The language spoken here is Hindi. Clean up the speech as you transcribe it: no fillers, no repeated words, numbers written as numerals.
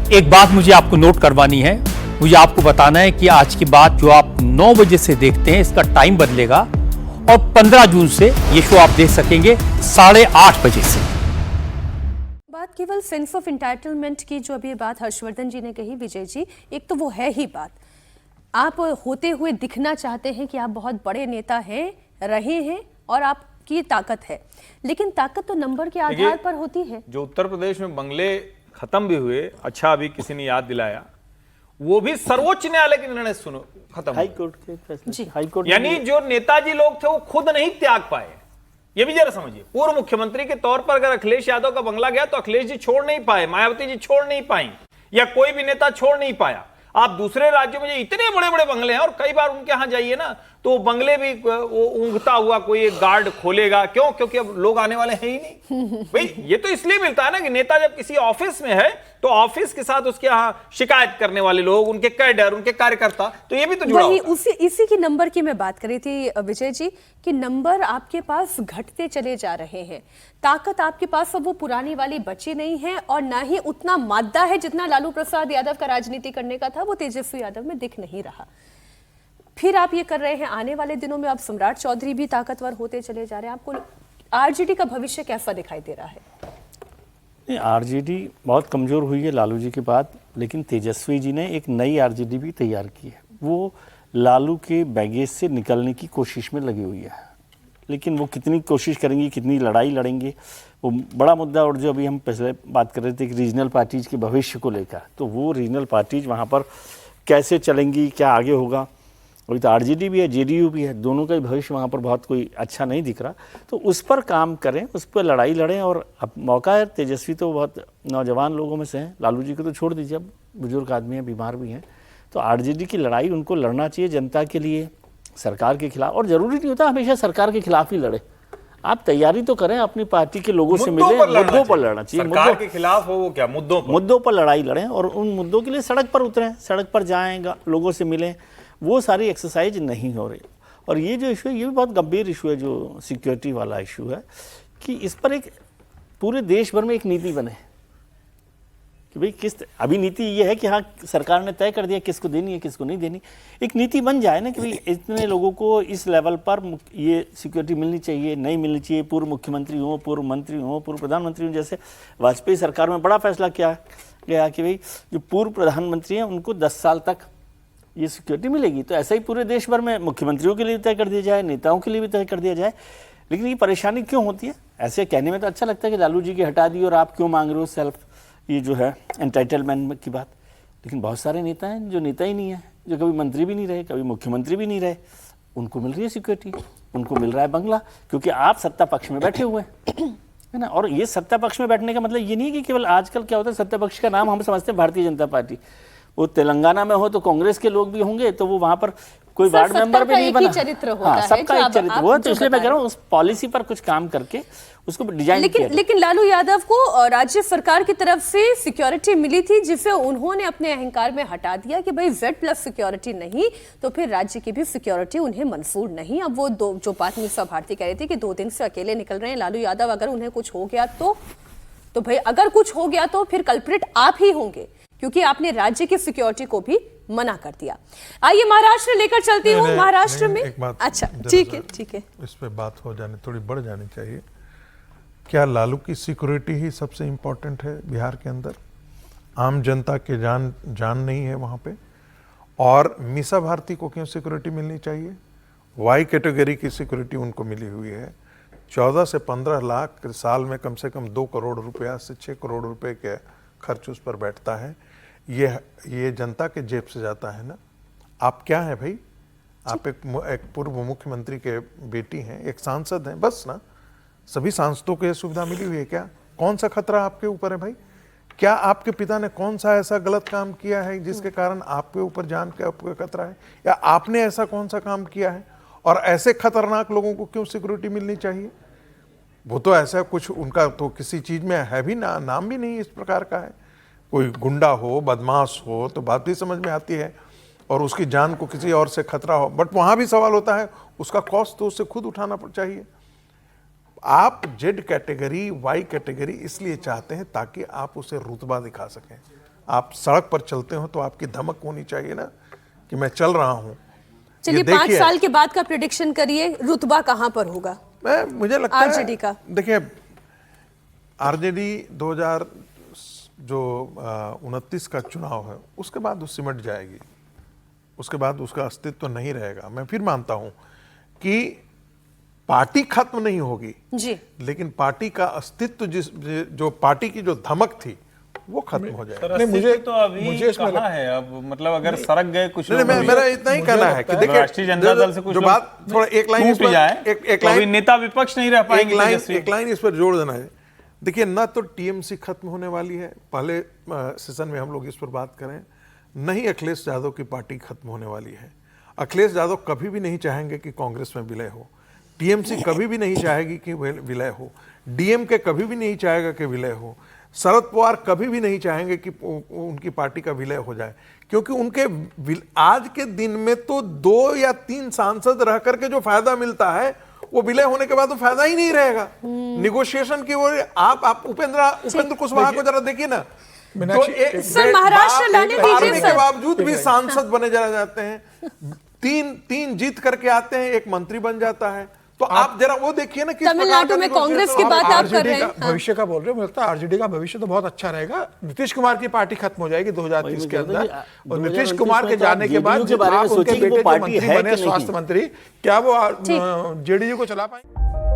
एक बात मुझे आपको नोट करवानी है, मुझे आपको बताना है कि आज की बात जो आप 9 बजे से देखते हैं इसका टाइम बदलेगा और 15 जून से ये शो आप देख सकेंगे 8:30 बजे से। बात केवल सेंस ऑफ इंटाइटलमेंट की जो अभी बात हर्षवर्धन जी ने कही, विजय जी, एक तो वो है ही बात, आप होते हुए दिखना चाहते हैं कि आप बहुत बड़े नेता हैं, रहे हैं और आपकी ताकत है, लेकिन ताकत तो नंबर के आधार पर होती है। जो उत्तर प्रदेश में बंगले खत्म भी हुए, अच्छा अभी किसी ने याद दिलाया, वो भी सर्वोच्च न्यायालय के निर्णय सुनो खत्म, हाई कोर्ट के फैसले, हाई कोर्ट, यानी जो नेताजी लोग थे वो खुद नहीं त्याग पाए। ये भी जरा समझिए, पूर्व मुख्यमंत्री के तौर पर अगर अखिलेश यादव का बंगला गया तो अखिलेश जी छोड़ नहीं पाए, मायावती जी छोड़ नहीं पाई, या कोई भी नेता छोड़ नहीं पाया। आप दूसरे राज्यों में जो इतने बड़े बड़े बंगले हैं, और कई बार उनके यहां जाइए ना तो बंगले भी वो ऊँघता हुआ कोई एक गार्ड खोलेगा, क्यों? क्योंकि अब लोग आने वाले हैं ही नहीं। भाई ये तो इसलिए मिलता है ना कि नेता जब किसी ऑफिस में है तो ऑफिस के साथ उसके यहाँ शिकायत करने वाले लोग, उनके कैडर, उनके कार्यकर्ता, तो ये भी तो जुड़ा होता है। इसी की नंबर की मैं बात कर रही थी विजय जी, कि नंबर आपके पास घटते चले जा रहे हैं, ताकत आपके पास अब वो पुरानी वाली बची नहीं है, और ना ही उतना मादा है जितना लालू प्रसाद यादव का राजनीति करने का था, वो तेजस्वी यादव में दिख नहीं रहा। फिर आप ये कर रहे हैं, आने वाले दिनों में अब सम्राट चौधरी भी ताकतवर होते चले जा रहे हैं। आपको आरजेडी का भविष्य कैसा दिखाई दे रहा है? नहीं, आरजेडी बहुत कमज़ोर हुई है लालू जी के बाद, लेकिन तेजस्वी जी ने एक नई आरजेडी भी तैयार की है। वो लालू के बैगेज से निकलने की कोशिश में लगी हुई है, लेकिन वो कितनी कोशिश करेंगी, कितनी लड़ाई लड़ेंगे, वो बड़ा मुद्दा। और जो अभी हम पहले बात कर रहे थे कि रीजनल पार्टीज़ के भविष्य को लेकर, तो वो रीजनल पार्टीज़ वहाँ पर कैसे चलेंगी, क्या आगे होगा। अभी तो आरजेडी भी है, जेडीयू भी है, दोनों का भविष्य वहाँ पर बहुत कोई अच्छा नहीं दिख रहा, तो उस पर काम करें, उस पर लड़ाई लड़ें। और अब मौका है, तेजस्वी तो बहुत नौजवान लोगों में से हैं, लालू जी को तो छोड़ दीजिए, अब बुजुर्ग आदमी हैं, बीमार भी हैं, तो आरजेडी की लड़ाई उनको लड़ना चाहिए जनता के लिए, सरकार के खिलाफ। और ज़रूरी नहीं होता हमेशा सरकार के खिलाफ ही लड़े, आप तैयारी तो करें, अपनी पार्टी के लोगों से मिलें, मुद्दों पर लड़ना चाहिए। सरकार के खिलाफ हो वो क्या, मुद्दों पर लड़ाई लड़ें, और उन मुद्दों के लिए सड़क पर उतरें, सड़क पर जाएंगे, लोगों से मिलें। वो सारी एक्सरसाइज नहीं हो रही। और ये जो इशू है, ये भी बहुत गंभीर इशू है, जो सिक्योरिटी वाला इशू है, कि इस पर एक पूरे देश भर में एक नीति बने कि भाई अभी नीति ये है कि हाँ सरकार ने तय कर दिया किसको देनी है, किसको नहीं देनी। एक नीति बन जाए ना कि भाई इतने लोगों को इस लेवल पर ये सिक्योरिटी मिलनी चाहिए, नहीं मिलनी चाहिए। पूर्व मुख्यमंत्री हों, पूर्व मंत्री हों, पूर्व प्रधानमंत्री हों, जैसे वाजपेयी सरकार में बड़ा फैसला किया गया कि भाई जो पूर्व प्रधानमंत्री हैं उनको 10 साल तक ये सिक्योरिटी मिलेगी। तो ऐसा ही पूरे देश भर में मुख्यमंत्रियों के लिए तय कर दिया जाए, नेताओं के लिए भी तय कर दिया जाए। लेकिन ये परेशानी क्यों होती है? ऐसे कहने में तो अच्छा लगता है कि लालू जी की हटा दी और आप क्यों मांग रहे हो सेल्फ, ये जो है एंटाइटलमेंट की बात। लेकिन बहुत सारे नेता हैं जो नेता ही नहीं है, जो कभी मंत्री भी नहीं रहे, कभी मुख्यमंत्री भी नहीं रहे, उनको मिल रही है सिक्योरिटी, उनको मिल रहा है बंगला, क्योंकि आप सत्ता पक्ष में बैठे हुए हैं, है ना। और ये सत्ता पक्ष में बैठने का मतलब ये नहीं है कि केवल आजकल क्या होता है, सत्ता पक्ष का नाम हम समझते हैं भारतीय जनता पार्टी। वो तेलंगाना में हो तो कांग्रेस के लोग भी होंगे, तो वो वहां पर कोई वार्ड मेंबर भी नहीं बना। चरित्र होता हाँ, है, सबका एक चरित्र हुआ, तो इसलिए मैं कह रहा हूँ उस पॉलिसी पर कुछ काम करके उसको डिजाइन किया। लेकिन लालू यादव को राज्य सरकार की तरफ से सिक्योरिटी मिली थी, जिसे उन्होंने अपने अहंकार में हटा दिया कि भाई Z+ सिक्योरिटी नहीं, तो फिर राज्य की भी सिक्योरिटी उन्हें मंजूर नहीं। अब वो जो बात मिसा भारती कह रही थी कि 2 दिन से अकेले निकल रहे हैं लालू यादव, अगर उन्हें कुछ हो गया तो भाई अगर कुछ हो गया तो फिर कल्प्रिट आप ही होंगे, क्योंकि आपने राज्य की सिक्योरिटी को भी मना कर दिया। आइए महाराष्ट्र लेकर चलती हूँ। महाराष्ट्र में अच्छा ठीक है, इस पे बात हो जानी, थोड़ी बढ़ जानी चाहिए। क्या लालू की सिक्योरिटी ही सबसे इम्पोर्टेंट है बिहार के अंदर? आम जनता के जान नहीं है वहाँ पे? और मीसा भारती को क्यों सिक्योरिटी मिलनी चाहिए? वाई कैटेगरी की सिक्योरिटी उनको मिली हुई है। 14 से 15 लाख साल में कम से कम 2 करोड़ रुपया से 6 करोड़ रुपए के खर्च उस पर बैठता है। ये जनता के जेब से जाता है ना। आप क्या है भाई? आप एक पूर्व मुख्यमंत्री के बेटी हैं, एक सांसद हैं, बस ना। सभी सांसदों को ये सुविधा मिली हुई है क्या? कौन सा खतरा आपके ऊपर है भाई? क्या आपके पिता ने कौन सा ऐसा गलत काम किया है जिसके कारण आपके ऊपर जान का खतरा है? या आपने ऐसा कौन सा काम किया है? और ऐसे खतरनाक लोगों को क्यों सिक्योरिटी मिलनी चाहिए? वो तो ऐसा कुछ उनका तो किसी चीज में है भी ना, नाम भी नहीं इस प्रकार का है। कोई गुंडा हो, बदमाश हो तो बात भी समझ में आती है, और उसकी जान को किसी और से खतरा हो, बट वहां भी सवाल होता है उसका कॉस्ट तो उससे खुद उठाना चाहिए। आप जेड कैटेगरी, वाई कैटेगरी इसलिए चाहते हैं ताकि आप उसे रुतबा दिखा सकें। आप सड़क पर चलते हो तो आपकी धमक होनी चाहिए ना कि मैं चल रहा हूं। चलिए 5 साल के बाद का प्रेडिक्शन करिए, रुतबा कहां पर होगा मुझे लगता है आरजेडी का? देखिए, आरजेडी 2029 का चुनाव है, उसके बाद वो सिमट जाएगी, उसके बाद उसका अस्तित्व तो नहीं रहेगा। मैं फिर मानता हूं कि पार्टी खत्म नहीं होगी जी, लेकिन पार्टी का अस्तित्व जो पार्टी की जो धमक थी वो खत्म हो जाएगा। नहीं, मुझे तो अभी कहाँ है अब, मतलब अगर सड़क गए कुछ लोग, मेरा इतना ही कहना है कि देखिए, राष्ट्रीय जनता दल से कुछ जो बात थोड़ा एक लाइन टूट जाए, एक लाइन नेता विपक्ष नहीं रह पाएंगे। एक लाइन इस पर जोड़ देना है। देखिए, ना तो टीएमसी खत्म होने वाली है, पहले सेशन में हम लोग इस पर बात करें, नहीं अखिलेश यादव की पार्टी खत्म होने वाली है। अखिलेश यादव कभी भी नहीं चाहेंगे कि कांग्रेस में विलय हो, टीएमसी कभी भी नहीं चाहेगी कि विलय हो, डीएमके कभी भी नहीं चाहेगा कि विलय हो, शरद पवार कभी भी नहीं चाहेंगे कि उनकी पार्टी का विलय हो जाए, क्योंकि उनके आज के दिन में तो 2 या 3 सांसद रह करके जो फायदा मिलता है वो विलय होने के बाद तो फायदा ही नहीं रहेगा। निगोशिएशन की ओर आप उपेंद्र कुशवाहा को जरा देखिए ना, सर महाराष्ट्र लाने दीजिए के बावजूद भी सांसद बने जाते हैं, तीन जीत करके आते हैं, एक मंत्री बन जाता है। तो आप जरा वो देखिए ना, तमिलनाडु में कांग्रेस की बात आप कर रहे हैं, भविष्य का बोल रहे हो। मुझे लगता है आरजेडी का भविष्य तो बहुत अच्छा रहेगा। नीतीश कुमार की पार्टी खत्म हो जाएगी 2030 के अंदर, और नीतीश कुमार के जाने के बाद आप उनके बेटे जो मंत्री बने, स्वास्थ्य मंत्री, क्या वो जेडीयू को चला पाएंगे?